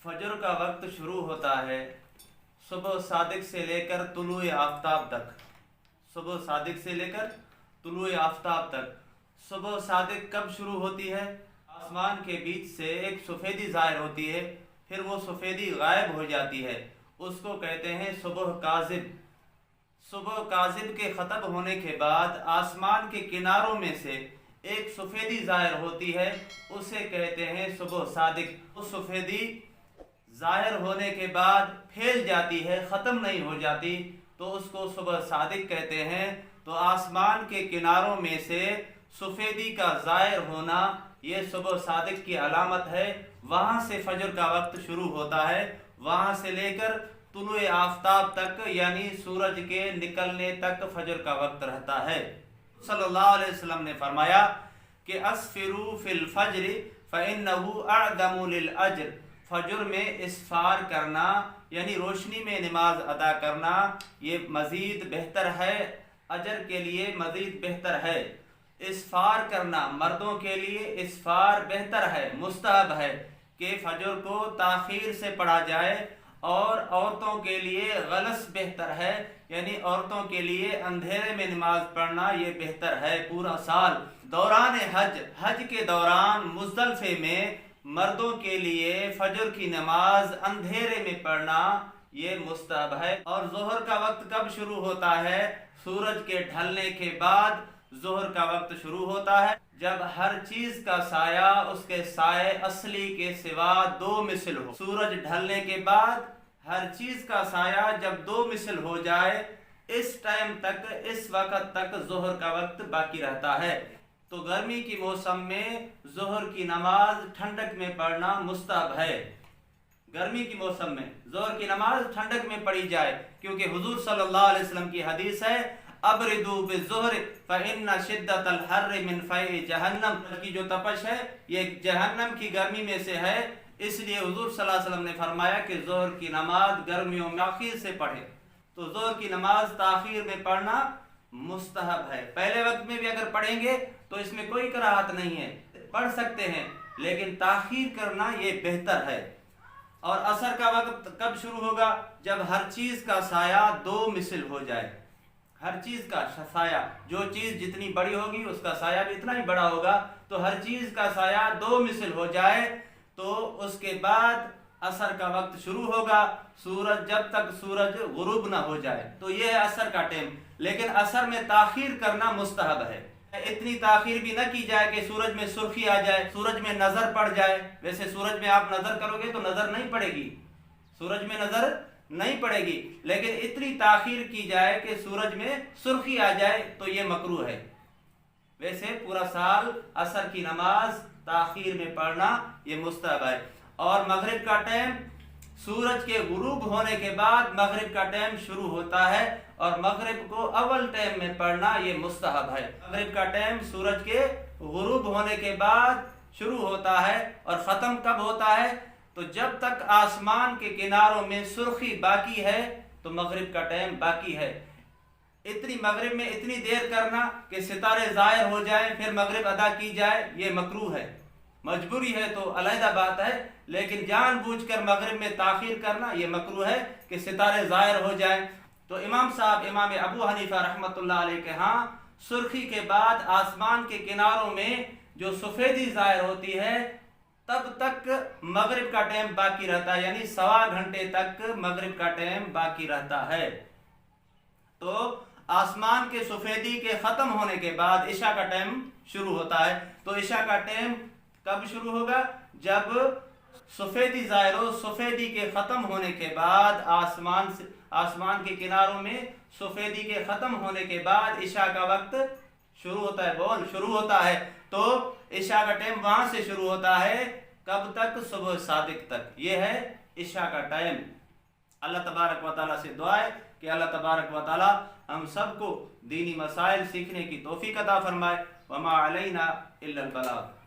फजर का वक्त शुरू होता है सुबह सादिक से लेकर तुलुए आफ्ताब तक। सुबह सादिक से लेकर तुलुए आफ्ताब तक। सुबह सादिक कब शुरू होती है? आसमान के बीच से एक सफ़ेदी ज़ाहिर होती है, फिर वो सफ़ेदी गायब हो जाती है, उसको कहते हैं सुबह काज़िब। सुबह काज़िब के ख़त्म होने के बाद आसमान के किनारों में से एक सफ़ेदी ज़ाहिर होती है, उसे कहते हैं सुबह सादिक। उस सफ़ेदी ज़ाहिर होने के बाद फैल जाती है, ख़त्म नहीं हो जाती, तो उसको सुबह सादिक कहते हैं। तो आसमान के किनारों में से सफ़ेदी का ज़ाहिर होना ये सुबह सादिक की अलामत है। वहाँ से फजर का वक्त शुरू होता है, वहाँ से लेकर तुलुए आफ्ताब तक यानी सूरज के निकलने तक फजर का वक्त रहता है। सल्लल्लाहु अलैहि वसल्लम ने फरमाया कि अस्फिरू फिल फज्र फ़इन्नहु अअज़मु लिल अज्र। फजर में इस्फार करना यानी रोशनी में नमाज अदा करना ये मज़ीद बेहतर है, अजर के लिए मज़ीद बेहतर है। इस्फार करना मर्दों के लिए इस्फार बेहतर है, मुस्तहब है कि फजर को ताख़ीर से पढ़ा जाए, और औरतों के लिए गलस बेहतर है, यानी औरतों के लिए अंधेरे में नमाज पढ़ना ये बेहतर है पूरा साल। दौरान हज के दौरान मुज़दलिफ़े में मर्दों के लिए फजर की नमाज अंधेरे में पढ़ना ये मुस्तहब है। और ज़ोहर का वक्त कब शुरू होता है? सूरज के ढलने के बाद ज़ोहर का वक्त शुरू होता है, जब हर चीज का साया उसके साये असली के सिवा दो मिसल हो। सूरज ढलने के बाद हर चीज का साया जब दो मिसल हो जाए, इस टाइम तक, इस वक्त तक ज़ोहर का वक्त बाकी रहता है। तो गर्मी की मौसम में ज़ोहर की नमाज ठंडक में पढ़ना मुस्तहब है। गर्मी की मौसम में ज़ोहर की नमाज ठंडक में पढ़ी जाए, क्योंकि हुजूर सल्लल्लाहु अलैहि वसल्लम की हदीस है अबरिदू बिज़्ज़ुहर फ़इन्न शिद्दतल हर्र मिन फ़ई जहन्नम। की जो तपश है ये जहन्नम की गर्मी में से है, इसलिए हुजूर सल्लल्लाहु अलैहि वसल्लम ने फरमाया कि ज़ोहर की नमाज गर्मियों में आखिर से पढ़े। तो ज़ोहर की नमाज ताख़ीर में पढ़ना मुस्तहब है। पहले वक्त में भी अगर पढ़ेंगे तो इसमें कोई कराहत नहीं है, पढ़ सकते हैं, लेकिन ताख़ीर करना ये बेहतर है। और असर का वक्त कब शुरू होगा? जब हर चीज़ का साया दो मिसल हो जाए। हर चीज़ का साया, जो चीज़ जितनी बड़ी होगी उसका साया भी इतना ही बड़ा होगा, तो हर चीज़ का साया दो मिसल हो जाए, तो उसके बाद असर का वक्त शुरू होगा, सूरज जब तक सूरज गुरूब ना हो जाए, तो ये है असर का टाइम। लेकिन असर में ताख़ीर करना मुस्तहब है। इतनी ताख़ीर भी न की जाए कि सूरज में सुर्खी आ जाए, सूरज में नज़र पड़ जाए। वैसे सूरज में आप नज़र करोगे तो नज़र नहीं पड़ेगी, सूरज में नज़र नहीं पड़ेगी, लेकिन इतनी ताख़ीर की जाए कि सूरज में सुर्खी आ जाए, तो ये मकरूह है। वैसे पूरा साल असर की नमाज ताख़ीर में पढ़ना ये मुस्तहब है। और मगरिब का टाइम सूरज के गुरूब होने के बाद मगरिब का टाइम शुरू होता है, और मगरिब को अव्वल टाइम में पढ़ना ये मुस्तहब है। मगरिब का टाइम सूरज के गुरूब होने के बाद शुरू होता है, और ख़त्म कब होता है? तो जब तक आसमान के किनारों में सुर्खी बाकी है तो मगरिब का टाइम बाकी है। इतनी मगरिब में इतनी देर करना कि सितारे ज़ाहिर हो जाए फिर मगरिब अदा की जाए, ये मकरूह है। मजबूरी है तो अलहदा बात है, लेकिन जानबूझकर मगरिब में ताख़ीर करना ये मकरूह है कि सितारे ज़ाहिर हो जाए। तो इमाम साहब इमाम अबू हनीफा रहमतुल्लाह अलैह के यहाँ सुर्खी के बाद आसमान के किनारों में जो सफ़ेदी ज़ाहिर होती है तब तक मगरिब का टाइम बाकी रहता है, यानी सवा घंटे तक मगरिब का टाइम बाकी रहता है। तो आसमान के सफ़ेदी के ख़त्म होने के बाद इशा का टाइम शुरू होता है। तो इशा का टाइम कब शुरू होगा? जब सफ़ेदी ज़ाहिर हो। सफ़ेदी के ख़त्म होने के बाद आसमान के किनारों में सफ़ेदी के ख़त्म होने के बाद इशा का वक्त शुरू होता है, शुरू होता है। तो इशा का टाइम वहाँ से शुरू होता है, कब तक? सुबह सादिक तक। ये है इशा का टाइम। अल्लाह तबारक व तआला से दुआ है कि अल्लाह तबारक व तआला हम सबको दीनी मसाइल सीखने की तौफीक अता फरमाए। वमा अलैना इल्लल बलाग।